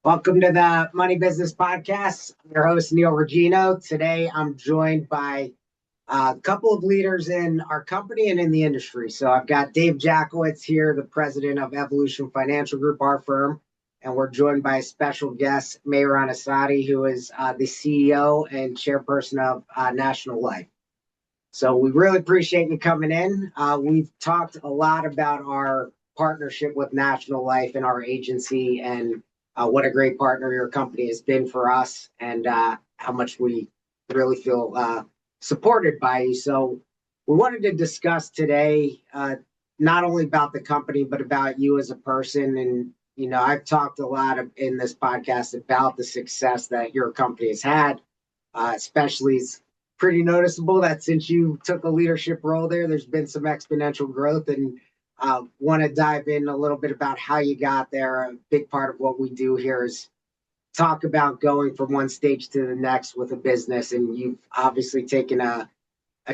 Welcome to the Money Business Podcast. I'm your host, Neal Regino. Today, I'm joined by a couple of leaders in our company and in the industry. So I've got Dave Jacowitz here, the president of Evolution Financial Group, our firm. And we're joined by a special guest, Mehran Assadi, who is the CEO and chairperson of National Life. So we really appreciate you coming in. We've talked a lot about our partnership with National Life and our agency and what a great partner your company has been for us and how much we really feel supported by you. So we wanted to discuss today not only about the company, but about you as a person. And, you know, I've talked a lot in this podcast about the success that your company has had, especially it's pretty noticeable that since you took a leadership role there, there's been some exponential growth, and want to dive in a little bit about how you got there. A big part of what we do here is talk about going from one stage to the next with a business, and you've obviously taken a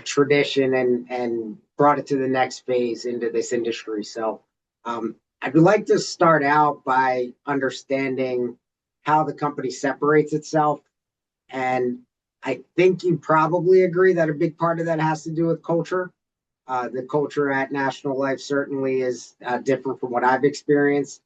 tradition and brought it to the next phase into this industry. So I'd like to start out by understanding how the company separates itself. And I think you probably agree that a big part of that has to do with culture. The culture at National Life certainly is different from what I've experienced.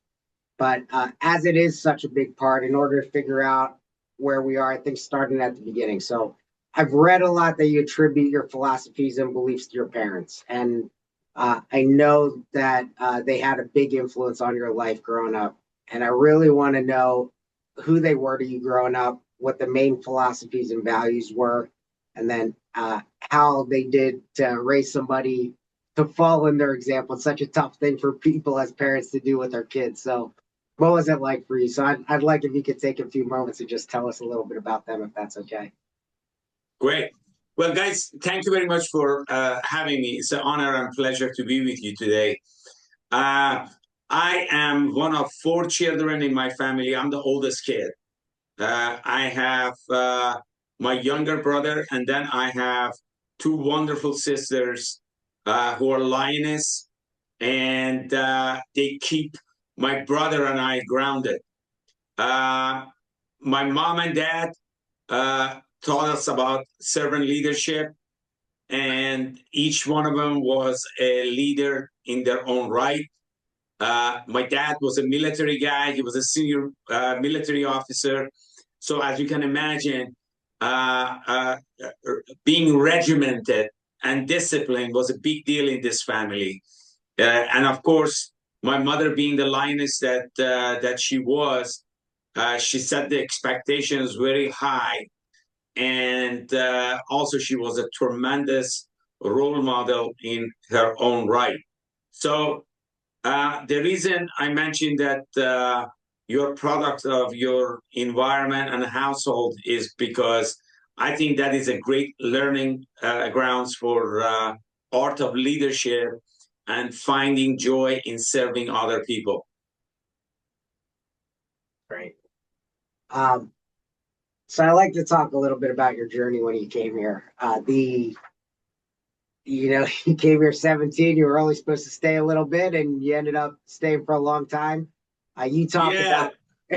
But as it is such a big part, in order to figure out where we are, I think starting at the beginning. So I've read a lot that you attribute your philosophies and beliefs to your parents. And I know that they had a big influence on your life growing up. And I really want to know who they were to you growing up, what the main philosophies and values were, and then how they did to raise somebody to follow in their example. It's such a tough thing for people as parents to do with their kids. So what was it like for you? So I'd like if you could take a few moments and just tell us a little bit about them, if that's okay. Great. Well, guys, thank you very much for having me. It's an honor and pleasure to be with you today. I am one of four children in my family. I'm the oldest kid. I have my younger brother, and then I have two wonderful sisters who are lioness, and they keep my brother and I grounded. My mom and dad taught us about servant leadership, and each one of them was a leader in their own right. My dad was a military guy. He was a senior military officer. So as you can imagine, being regimented and disciplined was a big deal in this family. And of course, my mother being the lioness that she was, she set the expectations very high. And also she was a tremendous role model in her own right. So the reason I mentioned that you're product of your environment and household is because I think that is a great learning grounds for art of leadership and finding joy in serving other people. Great. So I like to talk a little bit about your journey when you came here. You came here 17, you were only supposed to stay a little bit, and you ended up staying for a long time. You talked about,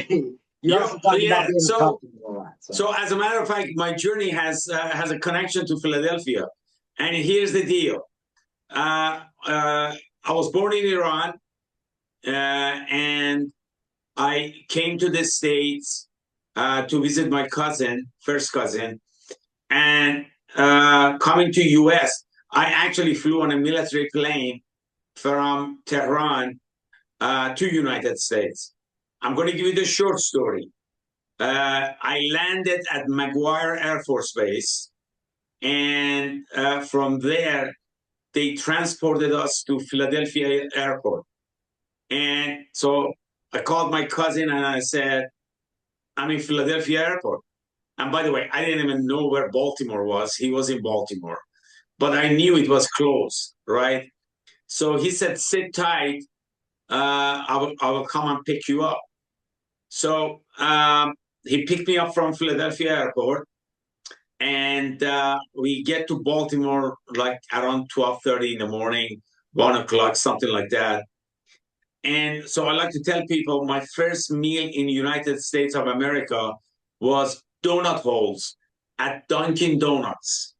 you also talked about being comfortable a lot. So as a matter of fact, my journey has a connection to Philadelphia. And here's the deal. I was born in Iran, and I came to the States to visit my cousin, first cousin, and coming to U.S., I actually flew on a military plane from Tehran to United States. I'm going to give you the short story. I landed at McGuire Air Force Base, and from there, they transported us to Philadelphia Airport. And so I called my cousin and I said, I'm in Philadelphia Airport. And by the way, I didn't even know where Baltimore was. He was in Baltimore. But I knew it was close, right? So he said, sit tight. I will come and pick you up. So he picked me up from Philadelphia Airport. And we get to Baltimore like around 12:30 in the morning, 1 o'clock, something like that. And so I like to tell people my first meal in the United States of America was donut holes at Dunkin' Donuts.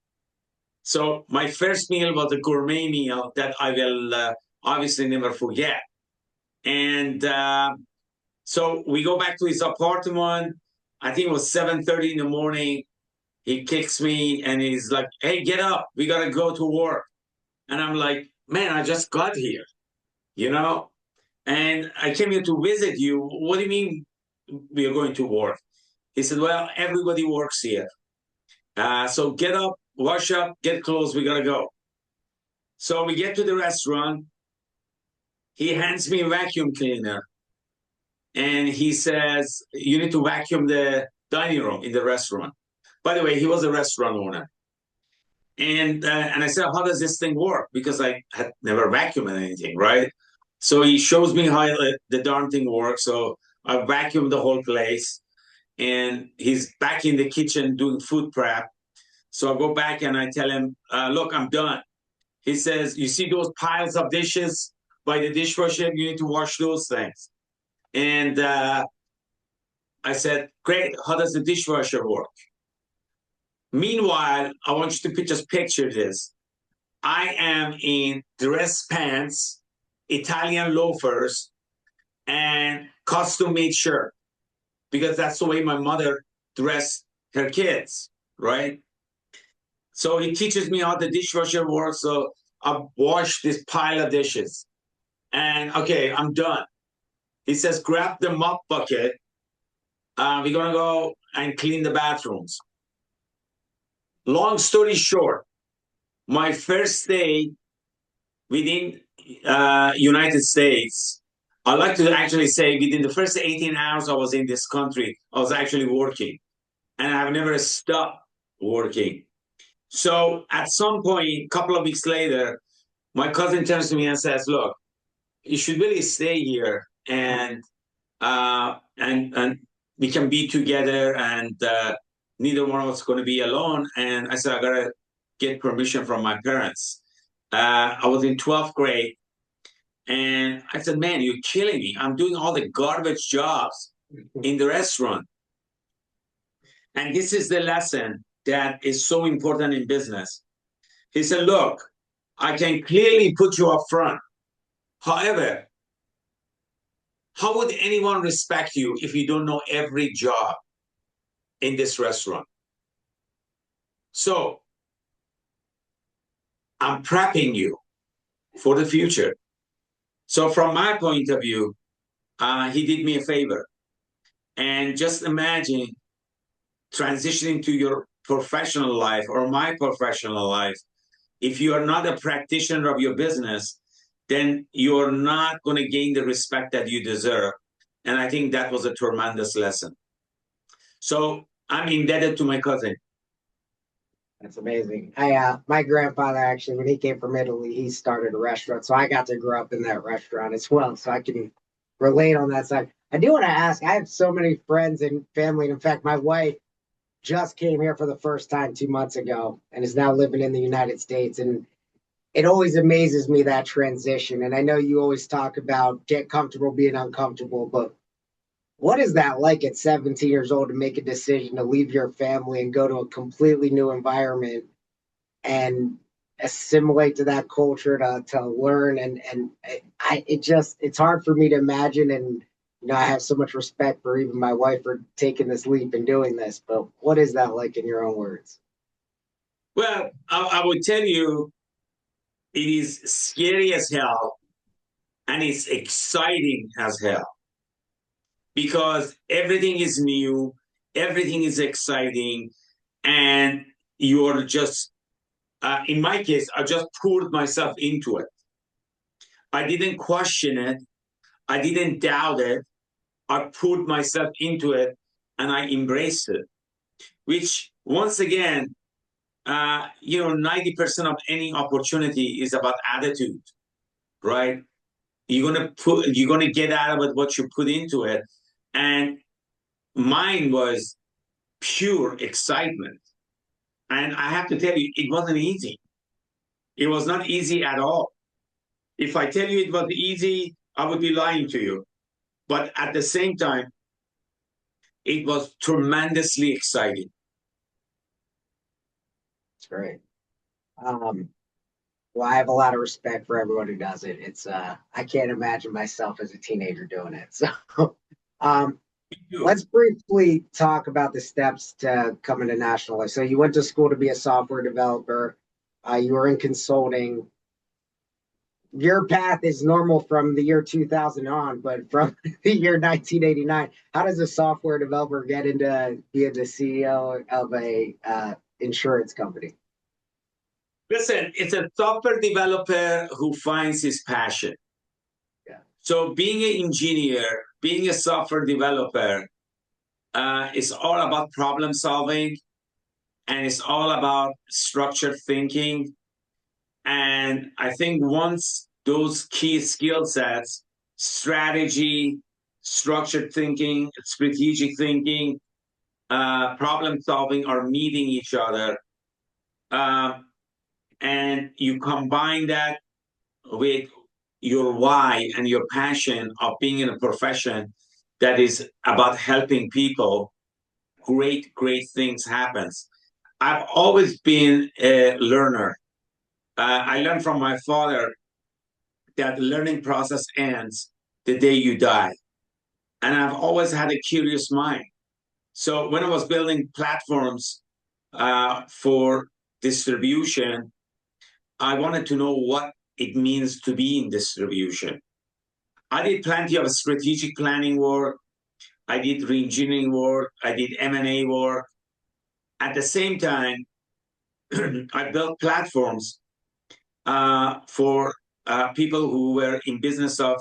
So my first meal was a gourmet meal that I will obviously never forget. And so we go back to his apartment. I think it was 7:30 in the morning. He kicks me and he's like, "Hey, get up. We got to go to work." And I'm like, "Man, I just got here, you know? And I came here to visit you. What do you mean we are going to work?" He said, "Well, everybody works here. So get up, wash up, get clothes. We got to go." So we get to the restaurant. He hands me a vacuum cleaner and he says, "You need to vacuum the dining room in the restaurant." By the way, he was a restaurant owner. And I said, "How does this thing work?" Because I had never vacuumed anything, right? So he shows me how the darn thing works. So I vacuumed the whole place, and he's back in the kitchen doing food prep. So I go back and I tell him, "Look, I'm done." He says, "You see those piles of dishes by the dishwasher? You need to wash those things." And I said, "Great. How does the dishwasher work?" Meanwhile, I want you to just picture this. I am in dress pants, Italian loafers, and custom made shirt because that's the way my mother dressed her kids, right? So he teaches me how the dishwasher works. So I wash this pile of dishes. And okay, I'm done. He says, "Grab the mop bucket. We're going to go and clean the bathrooms." Long story short, my first day within United States, I like to actually say within the first 18 hours I was in this country, I was actually working. And I've never stopped working. So at some point, a couple of weeks later, my cousin turns to me and says, "Look, you should really stay here and we can be together and neither one of us is going to be alone." And I said, "I gotta get permission from my parents." I was in 12th grade and I said, "Man, you're killing me. I'm doing all the garbage jobs in the restaurant." And this is the lesson that is so important in business. He said, "Look, I can clearly put you up front. However, how would anyone respect you if you don't know every job in this restaurant? So I'm prepping you for the future." So from my point of view, he did me a favor. And just imagine transitioning to your professional life or my professional life. If you are not a practitioner of your business, then you're not going to gain the respect that you deserve. And I think that was a tremendous lesson. So I'm indebted to my cousin. That's amazing. My grandfather actually, when he came from Italy, he started a restaurant, so I got to grow up in that restaurant as well, so I can relate on that side. I do want to ask. I have so many friends and family. And in fact, my wife just came here for the first time 2 months ago and is now living in the United States. And it always amazes me that transition. And I know you always talk about get comfortable being uncomfortable, but what is that like at 17 years old to make a decision to leave your family and go to a completely new environment and assimilate to that culture to learn and it's hard for me to imagine. And I have so much respect for even my wife for taking this leap and doing this, but what is that like in your own words? Well, I would tell you it is scary as hell and it's exciting as hell because everything is new, everything is exciting, and you're just, in my case, I just poured myself into it. I didn't question it, I didn't doubt it. I poured myself into it and I embraced it, which once again, 90% of any opportunity is about attitude, right? You're gonna get out of it what you put into it. And mine was pure excitement. And I have to tell you, it wasn't easy. It was not easy at all. If I tell you it was easy, I would be lying to you. But at the same time, it was tremendously exciting. It's great. Well, I have a lot of respect for everyone who does it. It's I can't imagine myself as a teenager doing it. So um let's briefly talk about the steps to coming to national life. So you went to school to be a software developer. You were in consulting. Your path is normal from the year 2000 on, but from the year 1989, how does a software developer get into being the CEO of a insurance company? Listen, it's a software developer who finds his passion. Yeah. So being an engineer, being a software developer, is all about problem solving, and it's all about structured thinking. And I think once those key skill sets, strategy, structured thinking, strategic thinking, problem solving, are meeting each other, uh, and you combine that with your why and your passion of being in a profession that is about helping people, great things happens. I've always been a learner. I learned from my father that the learning process ends the day you die. And I've always had a curious mind. So when I was building platforms for distribution, I wanted to know what it means to be in distribution. I did plenty of strategic planning work. I did reengineering work. I did M&A work. At the same time, I built platforms for people who were in business of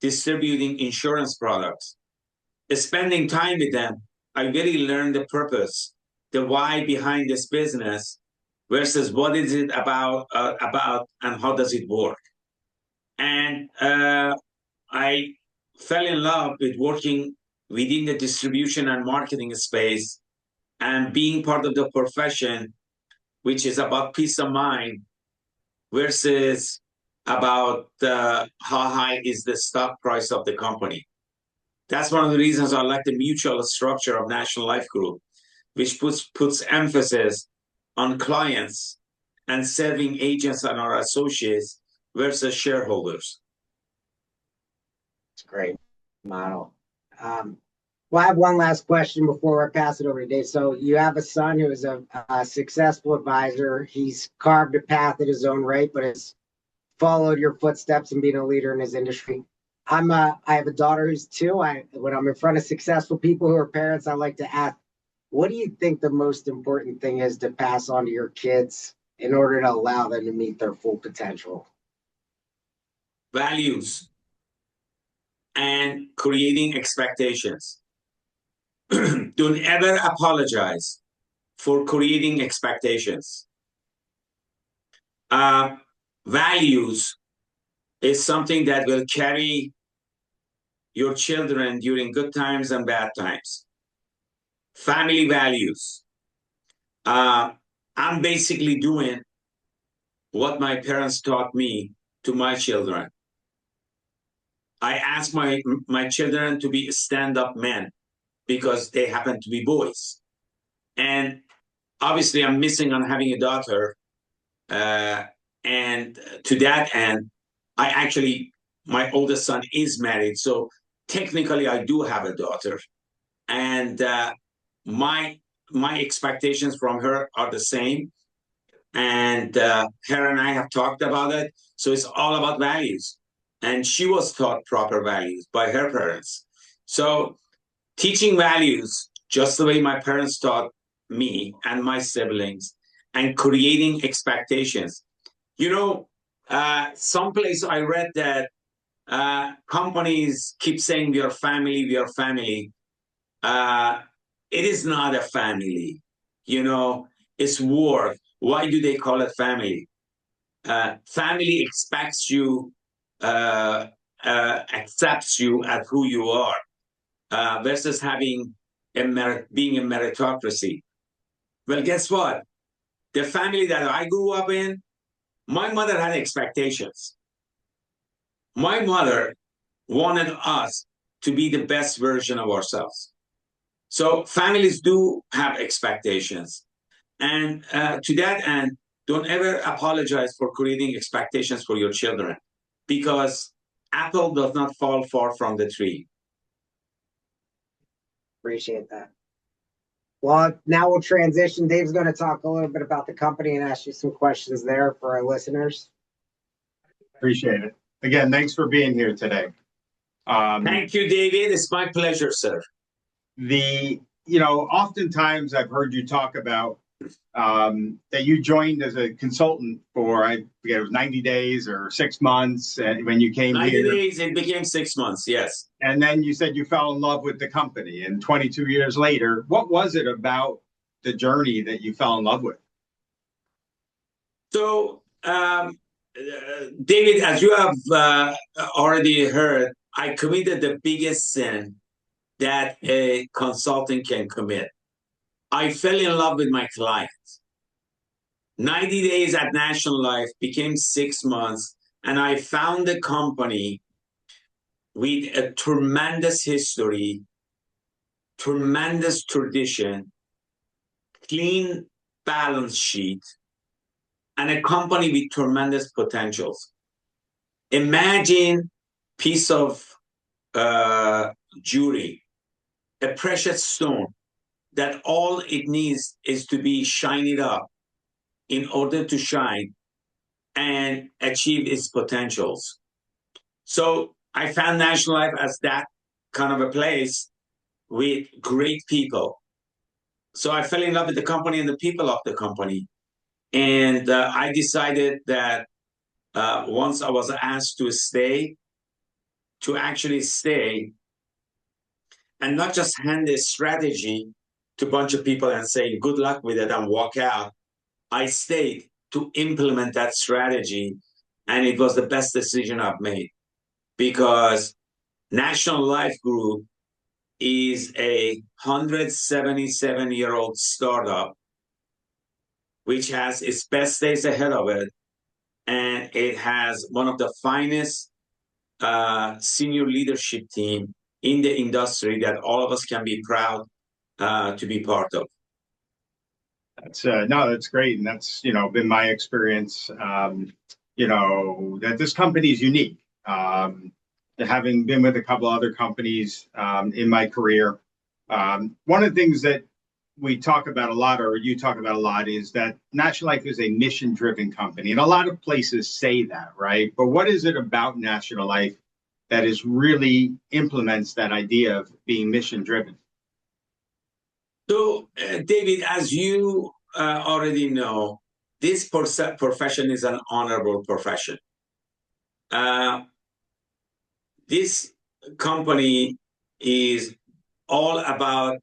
distributing insurance products. Spending time with them, I really learned the purpose, the why behind this business versus what is it about and how does it work. And I fell in love with working within the distribution and marketing space and being part of the profession, which is about peace of mind versus about how high is the stock price of the company. That's one of the reasons I like the mutual structure of National Life Group, which puts emphasis on clients and serving agents and our associates versus shareholders. It's a great model. Well, I have one last question before I pass it over to Dave. So you have a son who is a successful advisor. He's carved a path at his own rate, but has followed your footsteps and being a leader in his industry. I have a daughter who's 2. When I'm in front of successful people who are parents, I like to ask, what do you think the most important thing is to pass on to your kids in order to allow them to meet their full potential? Values and creating expectations. Don't ever apologize for creating expectations. Values is something that will carry your children during good times and bad times. Family values. I'm basically doing what my parents taught me to my children. I ask my children to be stand-up men because they happen to be boys. And obviously, I'm missing on having a daughter. And to that end, my oldest son is married. So technically, I do have a daughter. And my expectations from her are the same. And her and I have talked about it. So it's all about values. And she was taught proper values by her parents. So teaching values just the way my parents taught me and my siblings, and creating expectations. You know, someplace I read that companies keep saying we are family, we are family. It is not a family. You know, it's work. Why do they call it family? Family expects you, accepts you as who you are, versus having being a meritocracy. Well, guess what? The family that I grew up in, my mother had expectations. My mother wanted us to be the best version of ourselves. So families do have expectations. And to that end, don't ever apologize for creating expectations for your children, because apple does not fall far from the tree. Appreciate that. Well, now we'll transition. Dave's going to talk a little bit about the company and ask you some questions there for our listeners. Appreciate it. Again, thanks for being here today. Thank you, David. It's my pleasure, sir. Oftentimes I've heard you talk about that you joined as a consultant for, I forget, it was 90 days or 6 months when you came 90 here. 90 days, it became 6 months, yes. And then you said you fell in love with the company. And 22 years later, what was it about the journey that you fell in love with? So, David, as you have already heard, I committed the biggest sin that a consultant can commit. I fell in love with my clients. 90 days at National Life became 6 months, and I found a company with a tremendous history, tremendous tradition, clean balance sheet, and a company with tremendous potentials. Imagine piece of jewelry, a precious stone that all it needs is to be shined up in order to shine and achieve its potentials. So I found National Life as that kind of a place with great people. So I fell in love with the company and the people of the company. And I decided that once I was asked to stay, to actually stay and not just hand a strategy to a bunch of people and say, good luck with it and walk out. I stayed to implement that strategy. And it was the best decision I've made, because National Life Group is a 177-year-old startup which has its best days ahead of it. And it has one of the finest senior leadership team in the industry that all of us can be proud to be part of. That's great. And that's, been my experience, that this company is unique. Having been with a couple other companies in my career, one of the things that we talk about a lot, or you talk about a lot, is that National Life is a mission-driven company. And a lot of places say that, right? But what is it about National Life that is really implements that idea of being mission-driven? So, David, as you already know, this profession is an honorable profession. This company is all about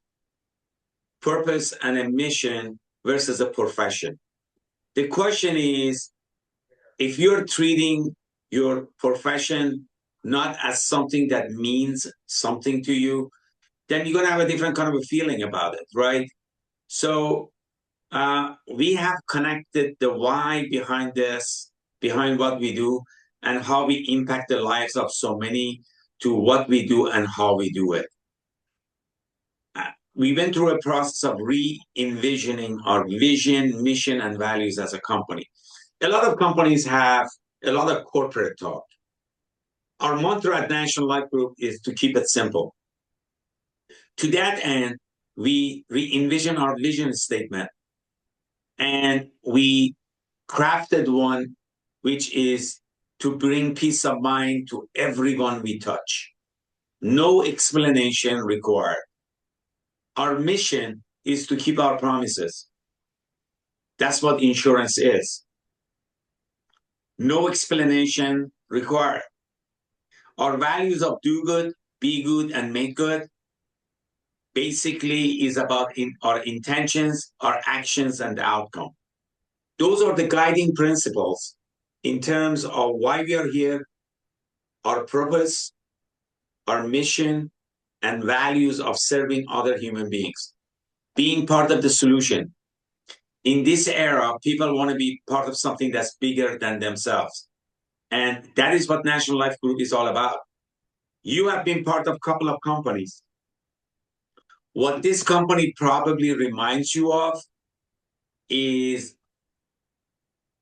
purpose and a mission versus a profession. The question is, if you're treating your profession not as something that means something to you, then you're going to have a different kind of a feeling about it, right? So we have connected the why behind this, behind what we do, and how we impact the lives of so many to what we do and how we do it. We went through a process of re-envisioning our vision, mission, and values as a company. A lot of companies have a lot of corporate talk. Our mantra at National Life Group is to keep it simple. To that end, we re-envision our vision statement, and we crafted one which is to bring peace of mind to everyone we touch. No explanation required. Our mission is to keep our promises. That's what insurance is. No explanation required. Our values of do good, be good, and make good basically is about our intentions, our actions, and the outcome. Those are the guiding principles in terms of why we are here, our purpose, our mission, and values of serving other human beings, being part of the solution. In this era, people want to be part of something that's bigger than themselves. And that is what National Life Group is all about. You have been part of a couple of companies. What this company probably reminds you of is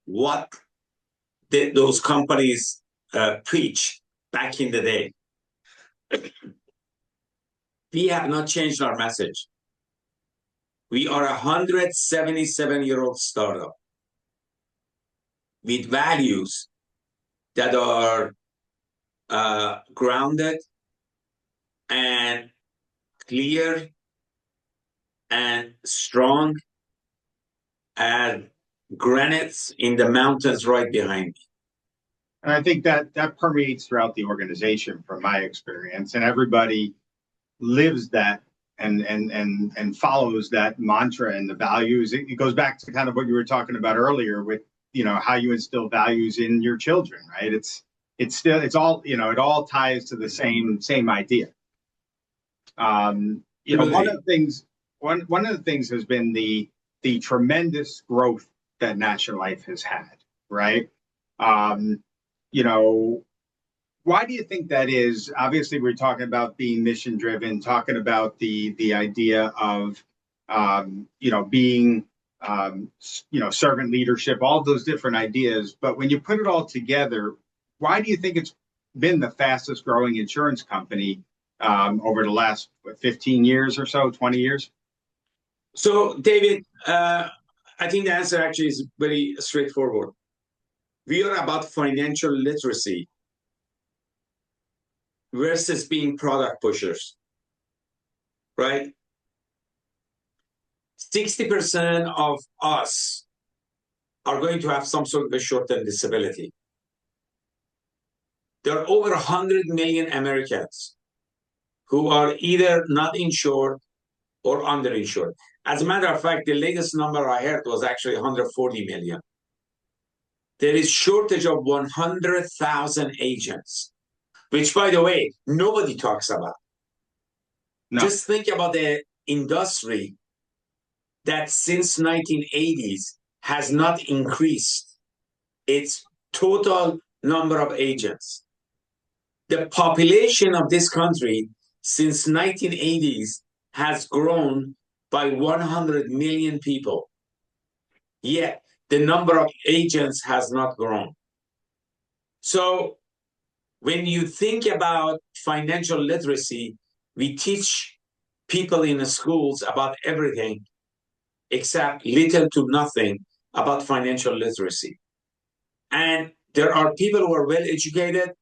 what those companies preach back in the day. We have not changed our message. We are a 177-year-old startup with values that are grounded and clear and strong as granites in the mountains right behind me. And I think that permeates throughout the organization from my experience, and everybody lives that and follows that mantra and the values. It goes back to kind of what you were talking about earlier with, how you instill values in your children, right? It's all, it all ties to the same idea. One of the things has been the tremendous growth that National Life has had, right? Why do you think that is? Obviously, we're talking about being mission driven, talking about the idea of being servant leadership, all those different ideas. But when you put it all together, why do you think it's been the fastest growing insurance company over the last 15 years or so, 20 years? So, David, I think the answer actually is very straightforward. We are about financial literacy versus being product pushers, right? 60% of us are going to have some sort of a short-term disability. There are over 100 million Americans who are either not insured or underinsured. As a matter of fact, the latest number I heard was actually 140 million. There is shortage of 100,000 agents, which, by the way, nobody talks about. No. Just think about the industry that since 1980s has not increased its total number of agents. The population of this country since 1980s has grown by 100 million people. Yet the number of agents has not grown. So when you think about financial literacy, we teach people in the schools about everything except little to nothing about financial literacy. And there are people who are well educated,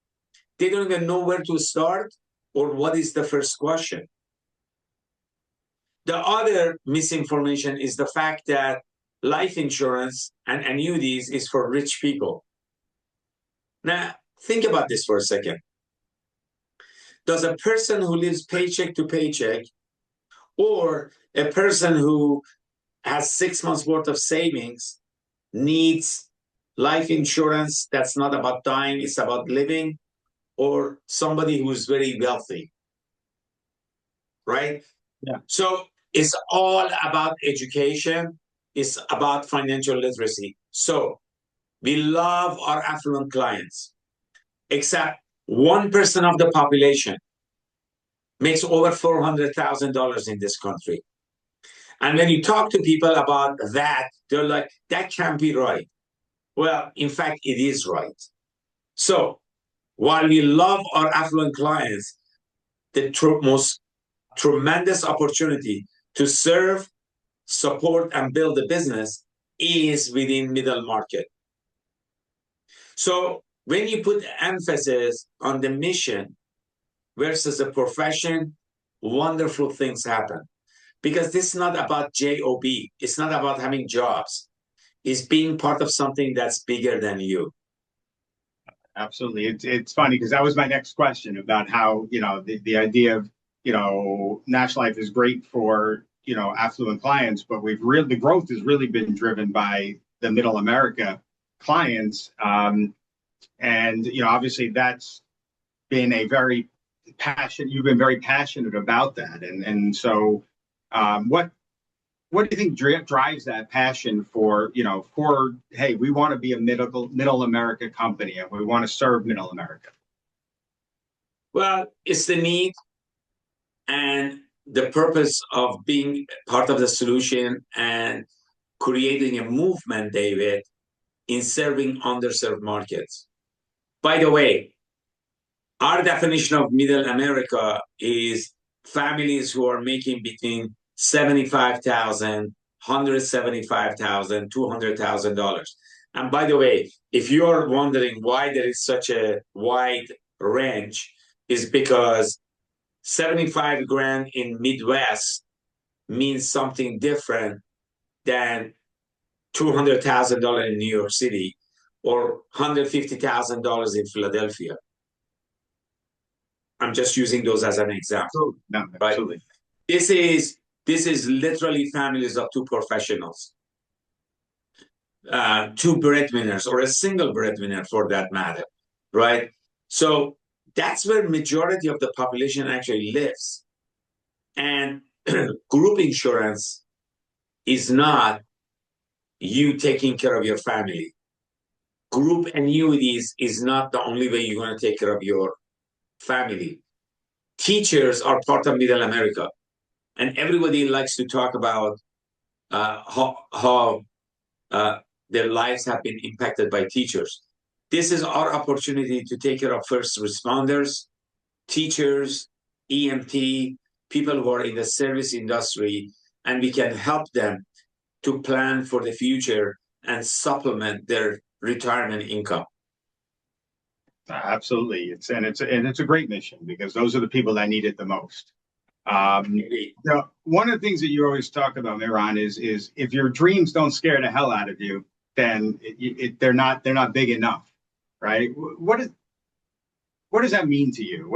they don't even know where to start or what is the first question. The other misinformation is the fact that life insurance and annuities is for rich people. Now, think about this for a second. Does a person who lives paycheck to paycheck or a person who has 6 months worth of savings needs life insurance that's not about dying, it's about living, or somebody who's very wealthy, right? Yeah. So it's all about education. It's about financial literacy. So we love our affluent clients, except 1% of the population makes over $400,000 in this country. And when you talk to people about that, they're like, that can't be right. Well, in fact, it is right. So while we love our affluent clients, the most tremendous opportunity to serve, support, and build a business is within middle market. So when you put emphasis on the mission versus the profession, wonderful things happen. Because this is not about job. It's not about having jobs. It's being part of something that's bigger than you. Absolutely. It's funny because that was my next question about how, the idea of, National Life is great for, affluent clients, but the growth has really been driven by the middle America clients. And, obviously that's been you've been very passionate about that. And so what do you think drives that passion for, hey, we want to be a middle America company and we want to serve middle America? Well, it's the need and the purpose of being part of the solution and creating a movement, David, in serving underserved markets. By the way, our definition of middle America is families who are making between $75,000, $175,000, $200,000. And by the way, if you're wondering why there is such a wide range, is because 75 grand in Midwest means something different than $200,000 in New York City or $150,000 in Philadelphia. I'm just using those as an example. No, right? absolutely. This is literally families of two professionals, two breadwinners, or a single breadwinner for that matter, right? So that's where majority of the population actually lives. And group insurance is not you taking care of your family. Group annuities is not the only way you're going to take care of your family. Teachers are part of middle America, and everybody likes to talk about how their lives have been impacted by teachers. This is our opportunity to take care of first responders, teachers, EMT, people who are in the service industry, and we can help them to plan for the future and supplement their retirement income. Absolutely. It's a great mission because those are the people that need it the most. One of the things that you always talk about, Mehran, is if your dreams don't scare the hell out of you, then they're not big enough, right? What does that mean to you?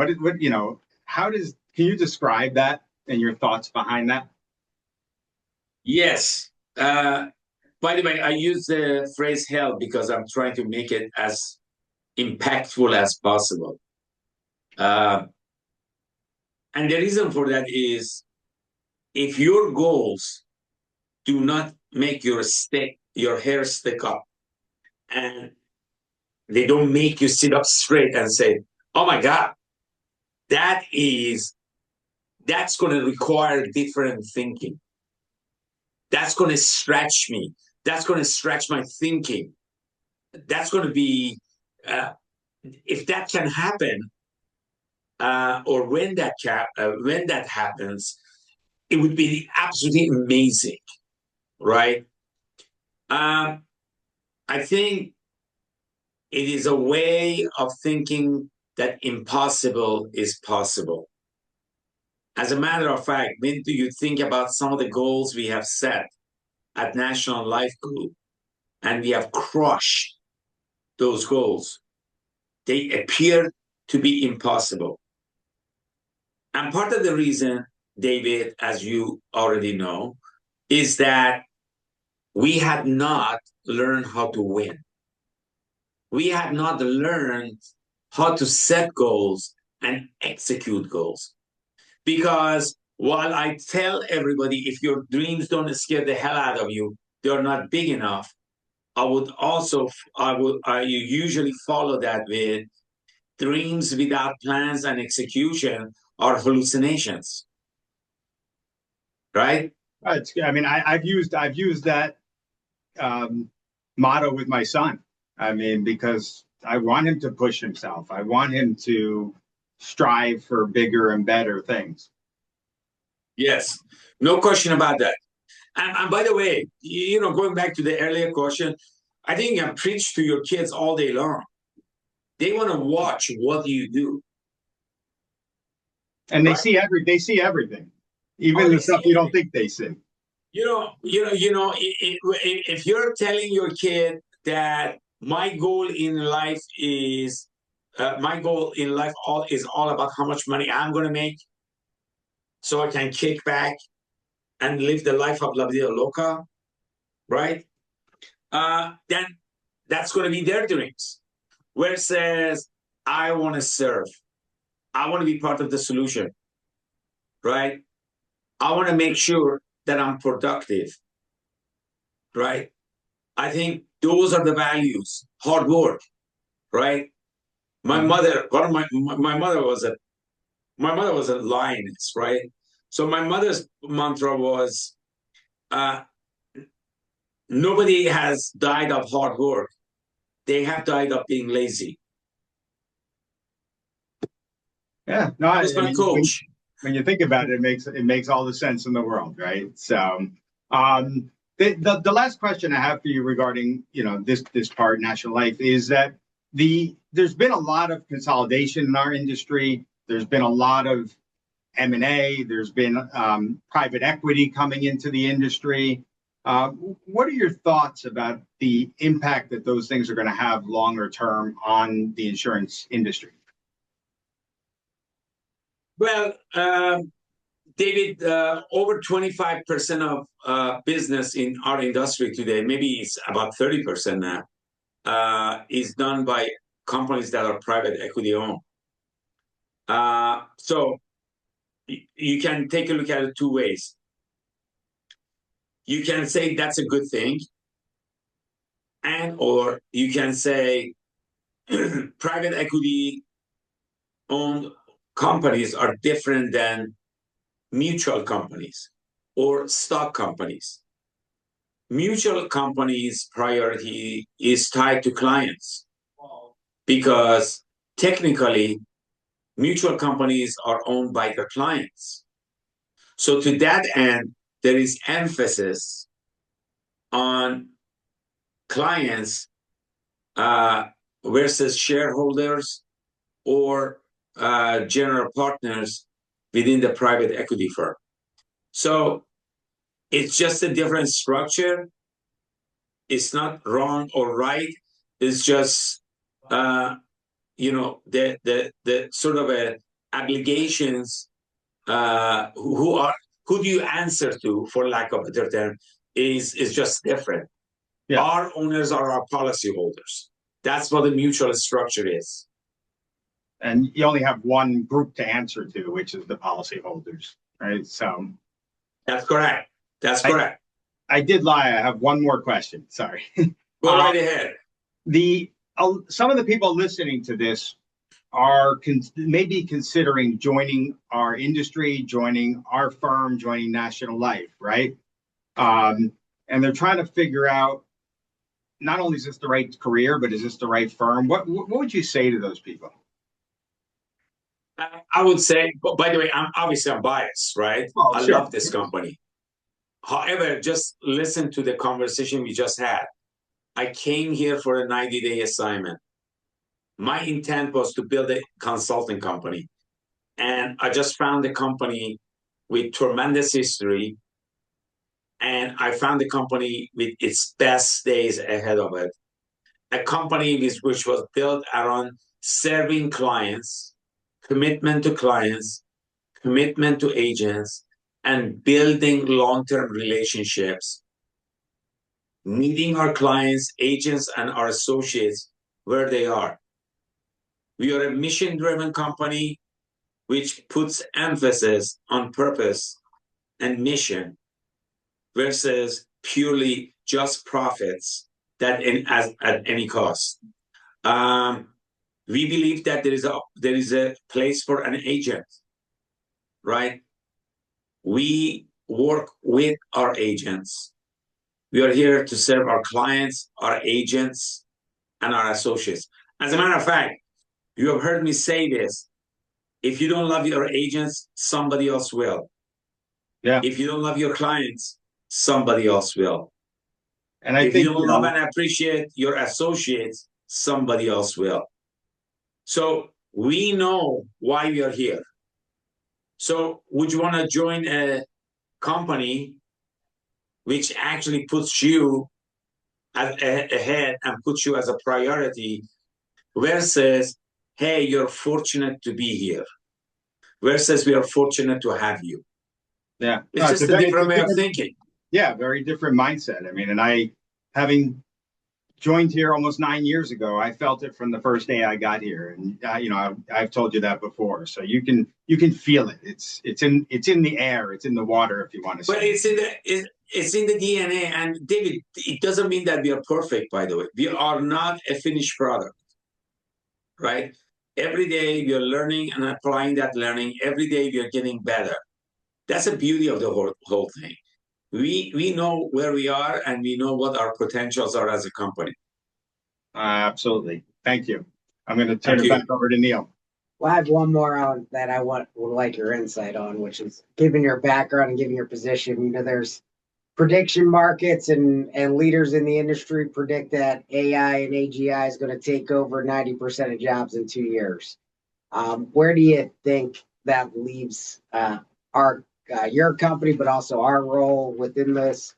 Can you describe that and your thoughts behind that? Yes. By the way, I use the phrase hell because I'm trying to make it as impactful as possible. And the reason for that is if your goals do not make your hair stick up, and they don't make you sit up straight and say, oh my God, that's going to require different thinking. That's going to stretch me. That's going to stretch my thinking. That's going to be, if that can happen, or when that happens, it would be absolutely amazing, right? I think it is a way of thinking that impossible is possible. As a matter of fact, when do you think about some of the goals we have set at National Life Group, and we have crushed those goals? They appear to be impossible. And part of the reason, David, as you already know, is that we had not learned how to win. We had not learned how to set goals and execute goals. Because while I tell everybody, if your dreams don't scare the hell out of you, they're not big enough, I usually follow that with dreams without plans and execution are hallucinations. Right? I've used that motto with my son. Because I want him to push himself. I want him to strive for bigger and better things. Yes, no question about that. And by the way, going back to the earlier question, I think you preach to your kids all day long. They want to watch what you do. And they see everything, even the stuff you don't think they see. If you're telling your kid that my goal in life is all about how much money I'm going to make, so I can kick back and live the life of la vida loca, right? Then that's going to be their dreams. Where it says, I want to serve. I want to be part of the solution, right? I want to make sure that I'm productive, right? I think those are the values. Hard work, right? My mother was a my mother was a lioness, right? So my mother's mantra was, uh, nobody has died of hard work. They have died of being lazy. Yeah, no, That was I my mean, coach. when you think about it, it makes all the sense in the world, right? So, the last question I have for you regarding this part, national life, is that there's been a lot of consolidation in our industry. There's been a lot of M&A. There's been private equity coming into the industry. What are your thoughts about the impact that those things are going to have longer term on the insurance industry? Well, David, over 25% of business in our industry today, maybe it's about 30% now, is done by companies that are private equity owned. So you can take a look at it two ways. You can say that's a good thing, or you can say private equity owned companies are different than mutual companies or stock companies. Mutual companies' priority is tied to clients because technically mutual companies are owned by their clients. So to that end, there is emphasis on clients versus shareholders or general partners within the private equity firm. So it's just a different structure. It's not wrong or right. It's just the sort of obligations. Who do you answer to, for lack of a better term, is just different. Yeah. Our owners are our policyholders. That's what the mutual structure is. And you only have one group to answer to, which is the policyholders, right? So that's correct. That's correct. I did lie. I have one more question. Sorry. Go right ahead. Some of the people listening to this are maybe considering joining our industry, joining our firm, joining National Life, right? And they're trying to figure out, not only is this the right career, but is this the right firm? What would you say to those people? I would say, by the way, I'm biased, right? Oh, I sure. love this company. However, just listen to the conversation we just had. I came here for a 90-day assignment. My intent was to build a consulting company. And I just found a company with tremendous history. And I found a company with its best days ahead of it. A company which was built around serving clients, commitment to clients, commitment to agents, and building long-term relationships, meeting our clients, agents, and our associates where they are. We are a mission-driven company which puts emphasis on purpose and mission versus purely just profits at any cost. We believe that there is a place for an agent, right? We work with our agents. We are here to serve our clients, our agents, and our associates. As a matter of fact, you have heard me say this. If you don't love your agents, somebody else will. Yeah. If you don't love your clients, somebody else will. And if you don't love and appreciate your associates, somebody else will. So we know why we are here. So would you want to join a company which actually puts you ahead and puts you as a priority versus, hey, you're fortunate to be here, versus we are fortunate to have you? Yeah. It's just a different way of thinking. Yeah, very different mindset. I mean, and having joined here almost 9 years ago, I felt it from the first day I got here. And, I've told you that before. So you can feel it. It's in the air. It's in the water, if you want to say. But it's in the DNA. And David, it doesn't mean that we are perfect, by the way. We are not a finished product, right? Every day we are learning and applying that learning. Every day we are getting better. That's the beauty of the whole thing. We know where we are and we know what our potentials are as a company. Absolutely. Thank you. I'm going to turn Thank it you. back over to Neal. Well, I have one more on that would like your insight on, which is given your background and given your position. You know, there's prediction markets and leaders in the industry predict that AI and AGI is going to take over 90% of jobs in 2 years. Where do you think that leaves your company, but also our role within this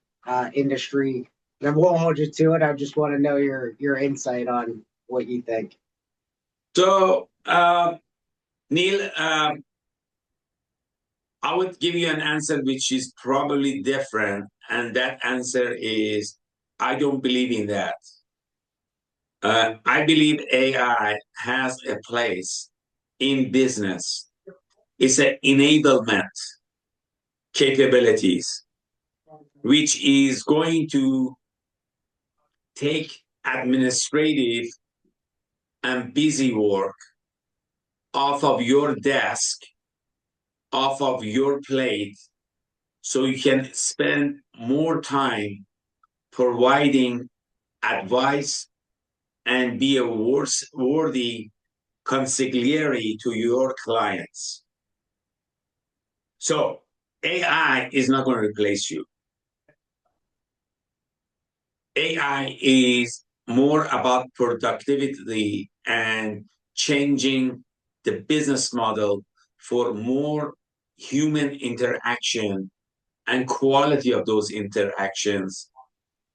industry? And I won't hold you to it. I just want to know your insight on what you think. So, Neal, I would give you an answer which is probably different, and that answer is I don't believe in that. I believe AI has a place in business. It's an enablement capabilities, which is going to take administrative and busy work off of your desk, off of your plate, so you can spend more time providing advice and be a worthy consigliere to your clients. So AI is not going to replace you. AI is more about productivity and changing the business model for more human interaction and quality of those interactions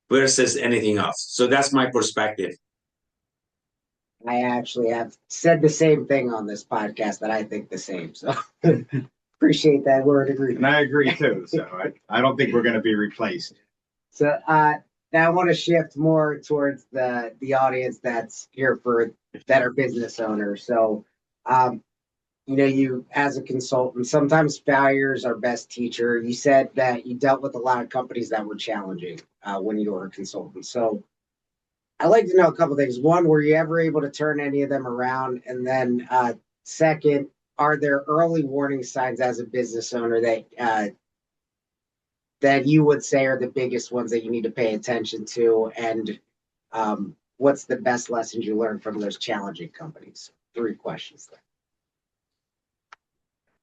versus anything else. So that's my perspective. I actually have said the same thing on this podcast that I think the same. So appreciate that word agreement. And I agree too. So I don't think we're going to be replaced. So now I want to shift more towards the audience that's here that are business owners. So you know, you as a consultant, sometimes failure is our best teacher. You said that you dealt with a lot of companies that were challenging when you were a consultant. So I'd like to know a couple of things. One, were you ever able to turn any of them around? And then second, are there early warning signs as a business owner that you would say are the biggest ones that you need to pay attention to? And what's the best lessons you learned from those challenging companies? 3 questions there.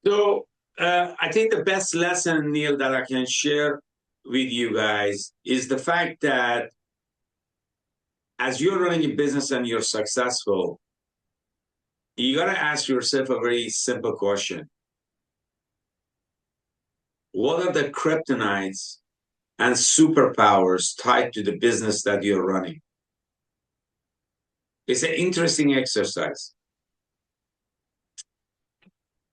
So I think the best lesson, Neal, that I can share with you guys is the fact that as you're running a business and you're successful, you got to ask yourself a very simple question. What are the kryptonites and superpowers tied to the business that you're running? It's an interesting exercise.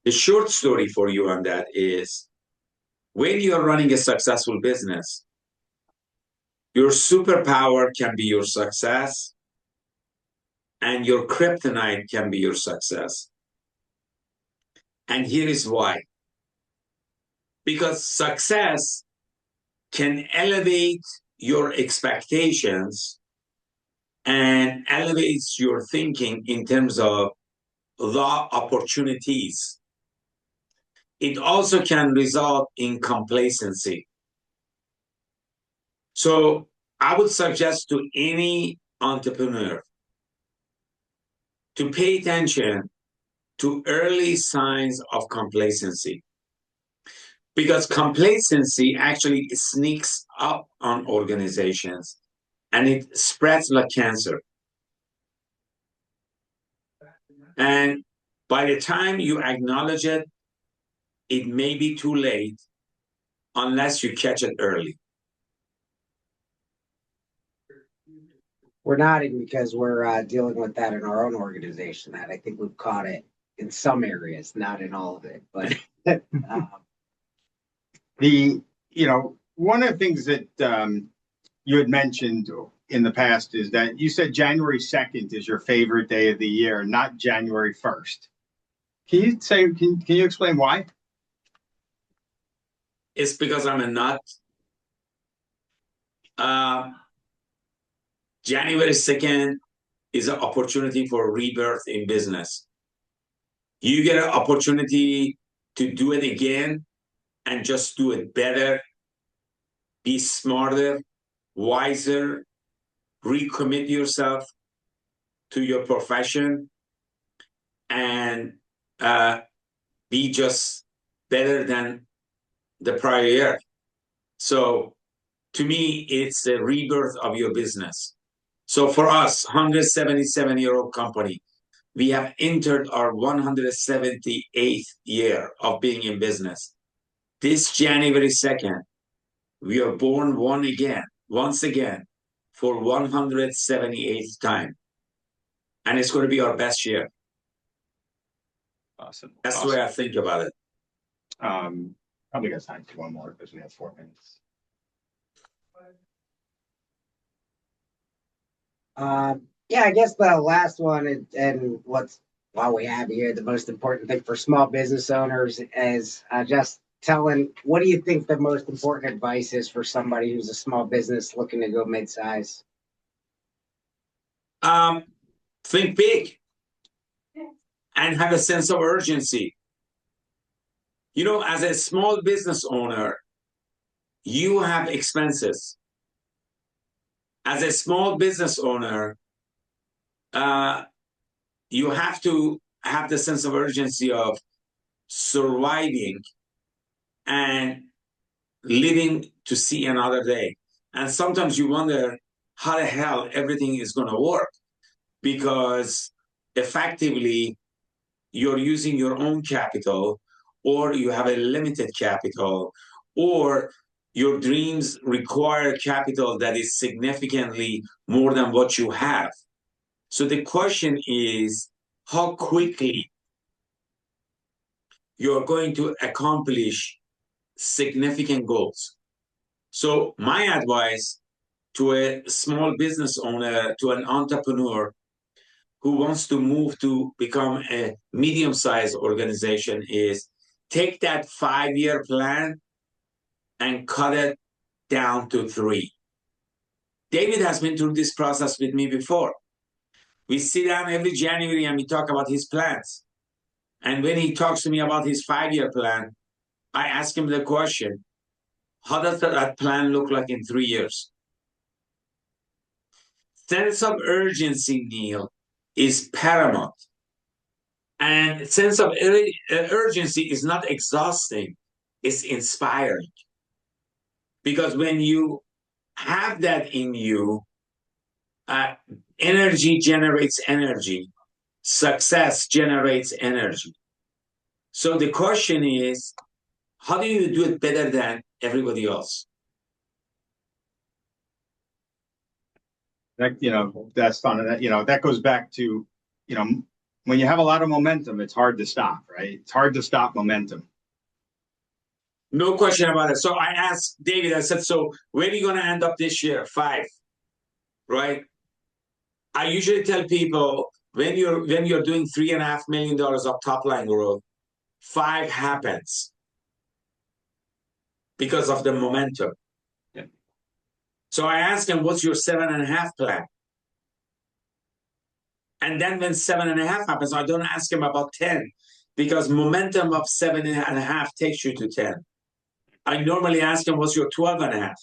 The short story for you on that is when you're running a successful business, your superpower can be your success, and your kryptonite can be your success. And here is why. Because success can elevate your expectations and elevates your thinking in terms of the opportunities. It also can result in complacency. So I would suggest to any entrepreneur to pay attention to early signs of complacency, because complacency actually sneaks up on organizations and it spreads like cancer. And by the time you acknowledge it, it may be too late unless you catch it early. We're nodding because we're dealing with that in our own organization. That I think we've caught it in some areas, not in all of it. But one of the things that you had mentioned in the past is that you said January 2nd is your favorite day of the year, not January 1st. Can you explain why? It's because I'm a nut. January 2nd is an opportunity for rebirth in business. You get an opportunity to do it again and just do it better, be smarter, wiser, recommit yourself to your profession, and be just better than the prior year. So to me, it's a rebirth of your business. So for us, 177-year-old company, we have entered our 178th year of being in business. This January 2nd, we are born once again, for 178th time. And it's going to be our best year. Awesome. That's the way I think about it. Probably got time for one more because we have 4 minutes. Yeah, I guess the last one and while we have you here, the most important thing for small business owners is just telling, what do you think the most important advice is for somebody who's a small business looking to go mid-size? Think big and have a sense of urgency. You know, as a small business owner, you have expenses. As a small business owner, you have to have the sense of urgency of surviving and living to see another day. And sometimes you wonder how the hell everything is going to work, because effectively you're using your own capital, or you have a limited capital, or your dreams require capital that is significantly more than what you have. So the question is how quickly you're going to accomplish significant goals. So my advice to a small business owner, to an entrepreneur who wants to move to become a medium-sized organization is take that 5-year plan and cut it down to 3. David has been through this process with me before. We sit down every January and we talk about his plans. And when he talks to me about his 5-year plan, I ask him the question, how does that plan look like in 3 years? Sense of urgency, Neal, is paramount. And sense of urgency is not exhausting, it's inspiring. Because when you have that in you, energy generates energy. Success generates energy. So the question is, how do you do it better than everybody else? That, that's fun. And that, that goes back to, when you have a lot of momentum, it's hard to stop, right? It's hard to stop momentum. No question about it. So I asked David, I said, so where are you going to end up this year? 5, right? I usually tell people when you're doing $3.5 million of top line growth, 5 happens because of the momentum. Yeah. So I asked him, what's your 7.5 plan? And then when 7.5 happens, I don't ask him about 10, because momentum of 7.5 takes you to 10. I normally ask him, what's your 12.5?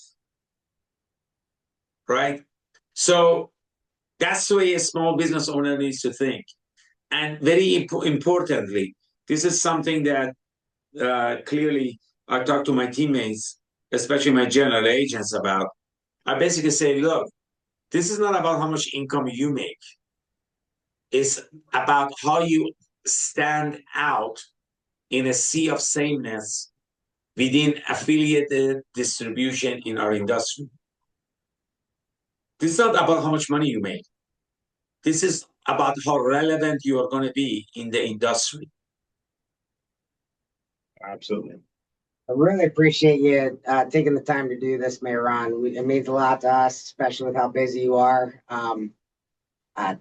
Right? So that's the way a small business owner needs to think. And very importantly, this is something that clearly I talk to my teammates, especially my general agents, about. I basically say, look, this is not about how much income you make. It's about how you stand out in a sea of sameness within affiliated distribution in our industry. This is not about how much money you make. This is about how relevant you are going to be in the industry. Absolutely. I really appreciate you taking the time to do this, Mehran. It means a lot to us, especially with how busy you are.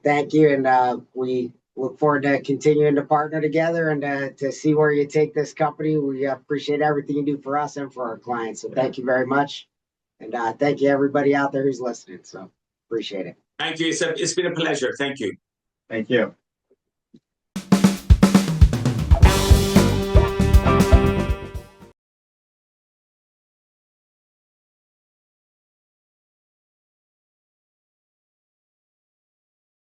Thank you, and we look forward to continuing to partner together and to see where you take this company. We appreciate everything you do for us and for our clients. So thank you very much, and thank you everybody out there who's listening. So appreciate it. Thank you. It's been a pleasure. Thank you. Thank you.